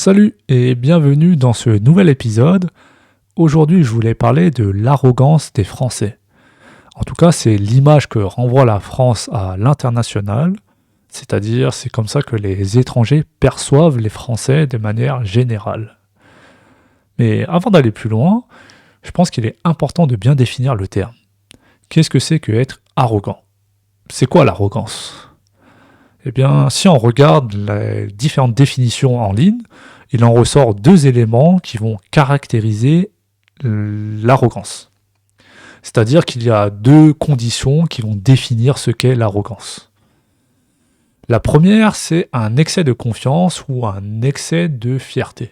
Salut et bienvenue dans ce nouvel épisode. Aujourd'hui, je voulais parler de l'arrogance des Français. En tout cas, c'est l'image que renvoie la France à l'international, c'est-à-dire c'est comme ça que les étrangers perçoivent les Français de manière générale. Mais avant d'aller plus loin, je pense qu'il est important de bien définir le terme. Qu'est-ce que c'est que être arrogant ? C'est quoi l'arrogance ? Eh bien, si on regarde les différentes définitions en ligne, il en ressort deux éléments qui vont caractériser l'arrogance. C'est-à-dire qu'il y a deux conditions qui vont définir ce qu'est l'arrogance. La première, c'est un excès de confiance ou un excès de fierté.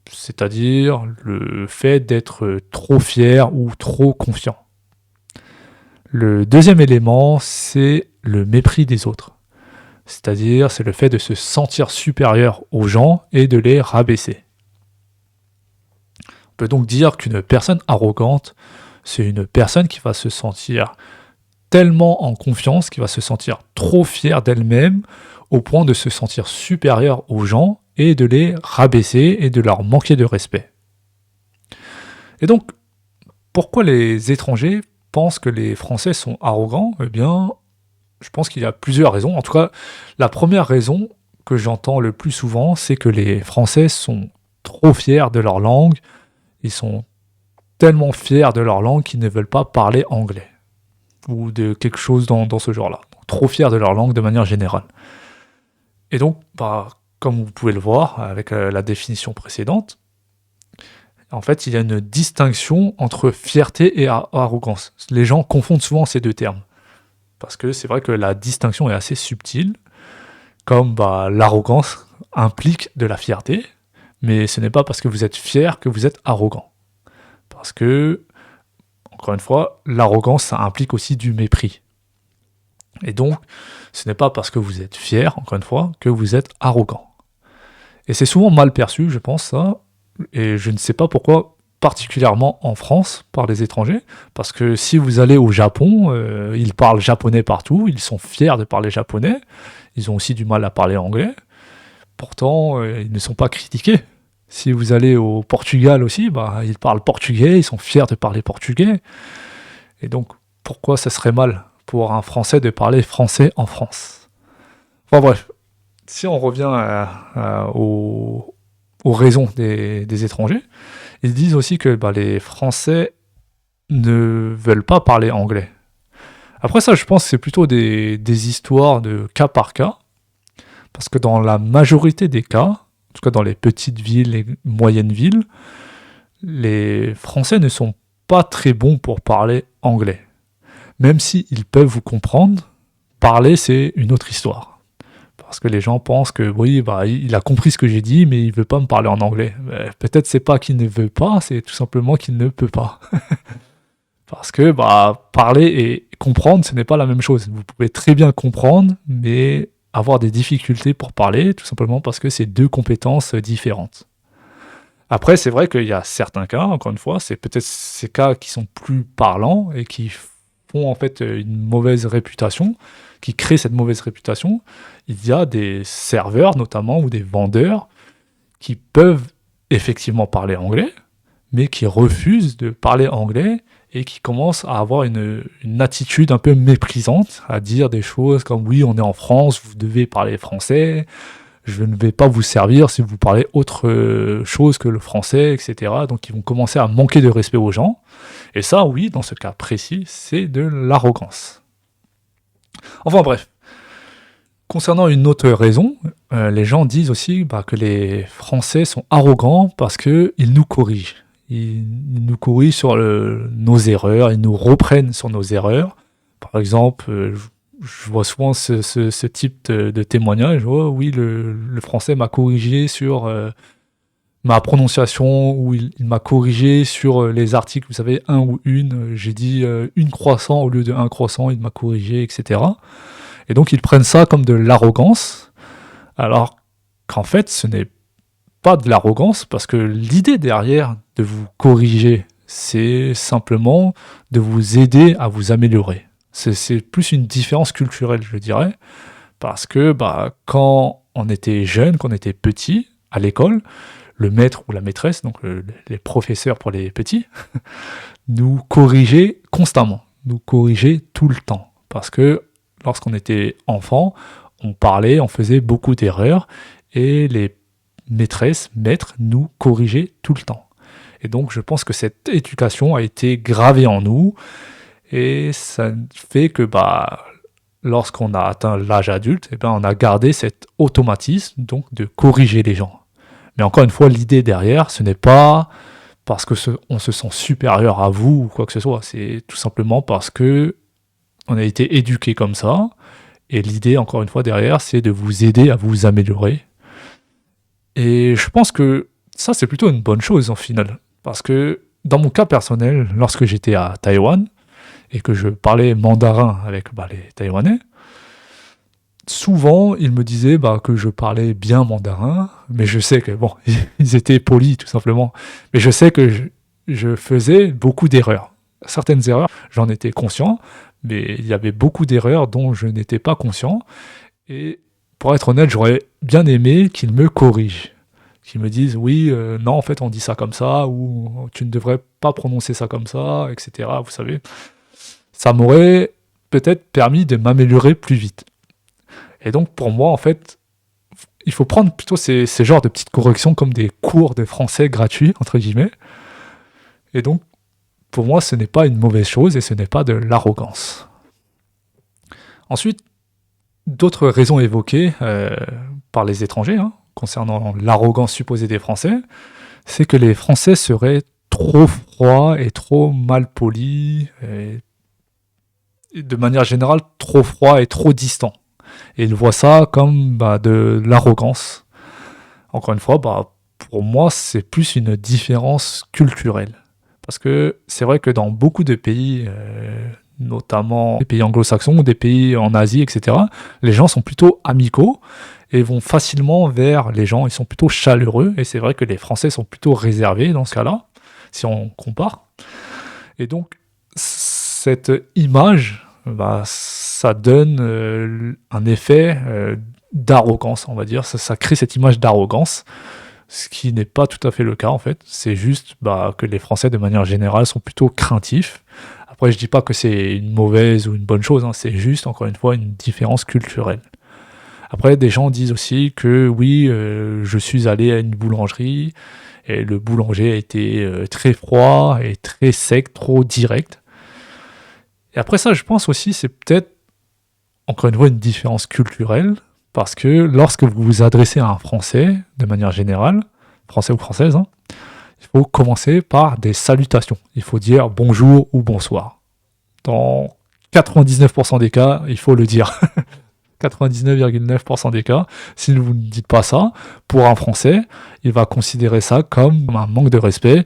C'est-à-dire le fait d'être trop fier ou trop confiant. Le deuxième élément, c'est le mépris des autres. C'est-à-dire, c'est le fait de se sentir supérieur aux gens et de les rabaisser. On peut donc dire qu'une personne arrogante, c'est une personne qui va se sentir tellement en confiance, qui va se sentir trop fière d'elle-même, au point de se sentir supérieure aux gens et de les rabaisser et de leur manquer de respect. Et donc, pourquoi les étrangers pensent que les Français sont arrogants ? Eh bien, je pense qu'il y a plusieurs raisons. En tout cas, la première raison que j'entends le plus souvent, c'est que les Français sont trop fiers de leur langue. Ils sont tellement fiers de leur langue qu'ils ne veulent pas parler anglais. Ou de quelque chose dans ce genre-là. Trop fiers de leur langue de manière générale. Et donc, comme vous pouvez le voir avec la définition précédente, en fait, il y a une distinction entre fierté et arrogance. Les gens confondent souvent ces deux termes. Parce que c'est vrai que la distinction est assez subtile, comme l'arrogance implique de la fierté, mais ce n'est pas parce que vous êtes fier que vous êtes arrogant. Parce que, encore une fois, l'arrogance, ça implique aussi du mépris. Et donc, ce n'est pas parce que vous êtes fier, encore une fois, que vous êtes arrogant. Et c'est souvent mal perçu, je pense, ça, et je ne sais pas pourquoi, particulièrement en France, par les étrangers, parce que si vous allez au Japon, ils parlent japonais partout, ils sont fiers de parler japonais, ils ont aussi du mal à parler anglais, pourtant ils ne sont pas critiqués. Si vous allez au Portugal aussi, ils parlent portugais, ils sont fiers de parler portugais, et donc pourquoi ça serait mal pour un Français de parler français en France ? Enfin bref, si on revient aux raisons des étrangers, ils disent aussi que les Français ne veulent pas parler anglais. Après ça, je pense que c'est plutôt des histoires de cas par cas, parce que dans la majorité des cas, en tout cas dans les petites villes et moyennes villes, les Français ne sont pas très bons pour parler anglais. Même s'ils peuvent vous comprendre, parler c'est une autre histoire. Parce que les gens pensent que oui, il a compris ce que j'ai dit, mais il ne veut pas me parler en anglais. Mais peut-être c'est pas qu'il ne veut pas, c'est tout simplement qu'il ne peut pas. Parce que parler et comprendre, ce n'est pas la même chose. Vous pouvez très bien comprendre, mais avoir des difficultés pour parler, tout simplement parce que c'est deux compétences différentes. Après, c'est vrai qu'il y a certains cas, encore une fois, c'est peut-être ces cas qui sont plus parlants et qui font en fait une mauvaise réputation, qui créent cette mauvaise réputation. Il y a des serveurs notamment ou des vendeurs qui peuvent effectivement parler anglais, mais qui refusent de parler anglais et qui commencent à avoir une attitude un peu méprisante, à dire des choses comme « oui, on est en France, vous devez parler français, je ne vais pas vous servir si vous parlez autre chose que le français, etc. » Donc ils vont commencer à manquer de respect aux gens. Et ça, oui, dans ce cas précis, c'est de l'arrogance. Enfin bref. Concernant une autre raison, les gens disent aussi que les Français sont arrogants parce qu'ils nous corrigent. Ils nous corrigent sur nos erreurs, ils nous reprennent sur nos erreurs. Par exemple, je vois souvent ce type de témoignage. Oh, oui, le Français m'a corrigé sur ma prononciation, ou il m'a corrigé sur les articles, vous savez, un ou une. J'ai dit une croissant au lieu de un croissant, il m'a corrigé, etc. Et donc ils prennent ça comme de l'arrogance, alors qu'en fait ce n'est pas de l'arrogance, parce que l'idée derrière de vous corriger, c'est simplement de vous aider à vous améliorer. C'est plus une différence culturelle, je dirais, parce que quand on était jeune, quand on était petit, à l'école, le maître ou la maîtresse, donc les professeurs pour les petits, nous corrigeaient constamment, nous corrigeaient tout le temps. Parce que lorsqu'on était enfant, on parlait, on faisait beaucoup d'erreurs, et les maîtresses, maîtres, nous corrigeaient tout le temps. Et donc je pense que cette éducation a été gravée en nous, et ça fait que lorsqu'on a atteint l'âge adulte, on a gardé cet automatisme donc de corriger les gens. Mais encore une fois, l'idée derrière, ce n'est pas parce que on se sent supérieur à vous ou quoi que ce soit. C'est tout simplement parce que on a été éduqué comme ça. Et l'idée, encore une fois, derrière, c'est de vous aider à vous améliorer. Et je pense que ça, c'est plutôt une bonne chose en final. Parce que dans mon cas personnel, lorsque j'étais à Taïwan et que je parlais mandarin avec les Taïwanais, souvent, ils me disaient que je parlais bien mandarin, mais je sais que, ils étaient polis, tout simplement. Mais je sais que je faisais beaucoup d'erreurs. Certaines erreurs, j'en étais conscient, mais il y avait beaucoup d'erreurs dont je n'étais pas conscient. Et pour être honnête, j'aurais bien aimé qu'ils me corrigent. Qu'ils me disent, oui, non, en fait, on dit ça comme ça, ou tu ne devrais pas prononcer ça comme ça, etc. Vous savez, ça m'aurait peut-être permis de m'améliorer plus vite. Et donc, pour moi, en fait, il faut prendre plutôt ces genres de petites corrections comme des cours de français gratuits, entre guillemets. Et donc, pour moi, ce n'est pas une mauvaise chose et ce n'est pas de l'arrogance. Ensuite, d'autres raisons évoquées par les étrangers concernant l'arrogance supposée des Français, c'est que les Français seraient trop froids et trop malpolis, et de manière générale, trop froids et trop distants. Et ils voient ça comme de l'arrogance. Encore une fois, pour moi, c'est plus une différence culturelle. Parce que c'est vrai que dans beaucoup de pays, notamment des pays anglo-saxons ou des pays en Asie, etc., les gens sont plutôt amicaux et vont facilement vers les gens, ils sont plutôt chaleureux. Et c'est vrai que les Français sont plutôt réservés dans ce cas-là, si on compare. Et donc, cette image, ça donne un effet d'arrogance, on va dire. Ça crée cette image d'arrogance, ce qui n'est pas tout à fait le cas, en fait. C'est juste que les Français, de manière générale, sont plutôt craintifs. Après, je dis pas que c'est une mauvaise ou une bonne chose, c'est juste, encore une fois, une différence culturelle. Après, des gens disent aussi que oui, je suis allé à une boulangerie, et le boulanger a été très froid et très sec, trop direct. Et après ça, je pense aussi, c'est peut-être, encore une fois, une différence culturelle, parce que lorsque vous vous adressez à un Français, de manière générale, Français ou Française, il faut commencer par des salutations. Il faut dire bonjour ou bonsoir. Dans 99% des cas, il faut le dire. 99,9% des cas, si vous ne dites pas ça, pour un Français, il va considérer ça comme un manque de respect,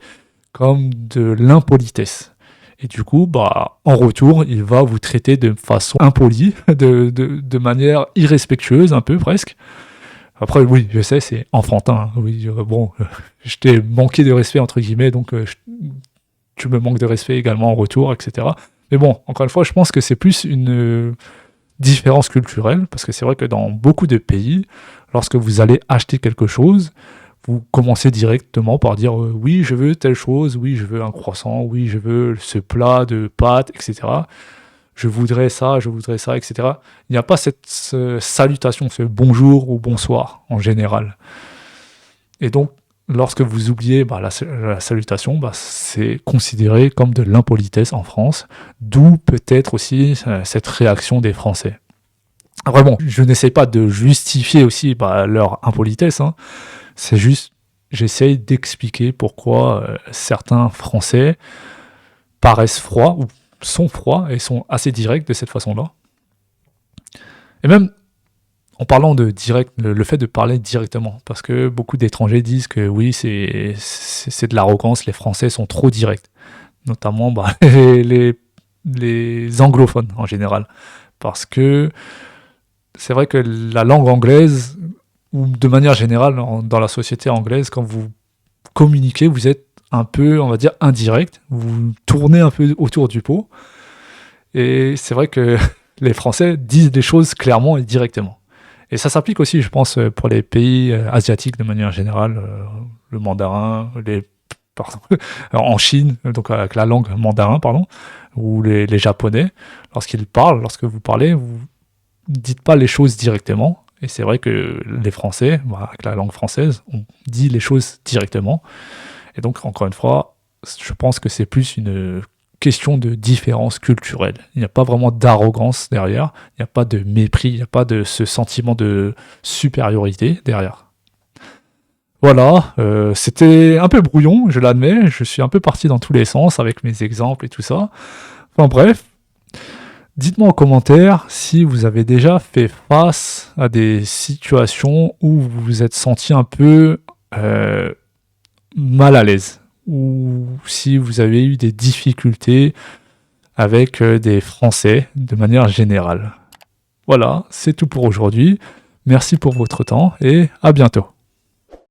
comme de l'impolitesse. Et du coup, en retour, il va vous traiter de façon impolie, de manière irrespectueuse, un peu presque. Après, oui, je sais, c'est enfantin. Oui, je t'ai manqué de respect, entre guillemets, donc tu me manques de respect également en retour, etc. Mais bon, encore une fois, je pense que c'est plus une différence culturelle, parce que c'est vrai que dans beaucoup de pays, lorsque vous allez acheter quelque chose, vous commencez directement par dire oui, je veux telle chose, oui, je veux un croissant, oui, je veux ce plat de pâtes, etc. Je voudrais ça, etc. Il n'y a pas cette salutation, ce bonjour ou bonsoir en général. Et donc, lorsque vous oubliez la salutation, c'est considéré comme de l'impolitesse en France, d'où peut-être aussi cette réaction des Français. Après bon, je n'essaie pas de justifier aussi leur impolitesse, c'est juste, j'essaye d'expliquer pourquoi certains Français paraissent froids, ou sont froids, et sont assez directs de cette façon-là. Et même, en parlant de direct, le fait de parler directement, parce que beaucoup d'étrangers disent que oui, c'est de l'arrogance, les Français sont trop directs. Notamment les anglophones en général. Parce que c'est vrai que la langue anglaise, ou de manière générale dans la société anglaise, quand vous communiquez, vous êtes un peu, on va dire, indirect, vous tournez un peu autour du pot, et c'est vrai que les Français disent des choses clairement et directement. Et ça s'applique aussi, je pense, pour les pays asiatiques de manière générale, le mandarin, pardon, en Chine, donc avec la langue mandarin, pardon, ou les japonais, lorsqu'ils parlent, lorsque vous parlez, vous dites pas les choses directement. Et c'est vrai que les Français, avec la langue française, on dit les choses directement. Et donc, encore une fois, je pense que c'est plus une question de différence culturelle. Il n'y a pas vraiment d'arrogance derrière, il n'y a pas de mépris, il n'y a pas de ce sentiment de supériorité derrière. Voilà, c'était un peu brouillon, je l'admets, je suis un peu parti dans tous les sens avec mes exemples et tout ça. Enfin bref, dites-moi en commentaire si vous avez déjà fait face à des situations où vous vous êtes senti un peu mal à l'aise, ou si vous avez eu des difficultés avec des Français de manière générale. Voilà, c'est tout pour aujourd'hui. Merci pour votre temps et à bientôt.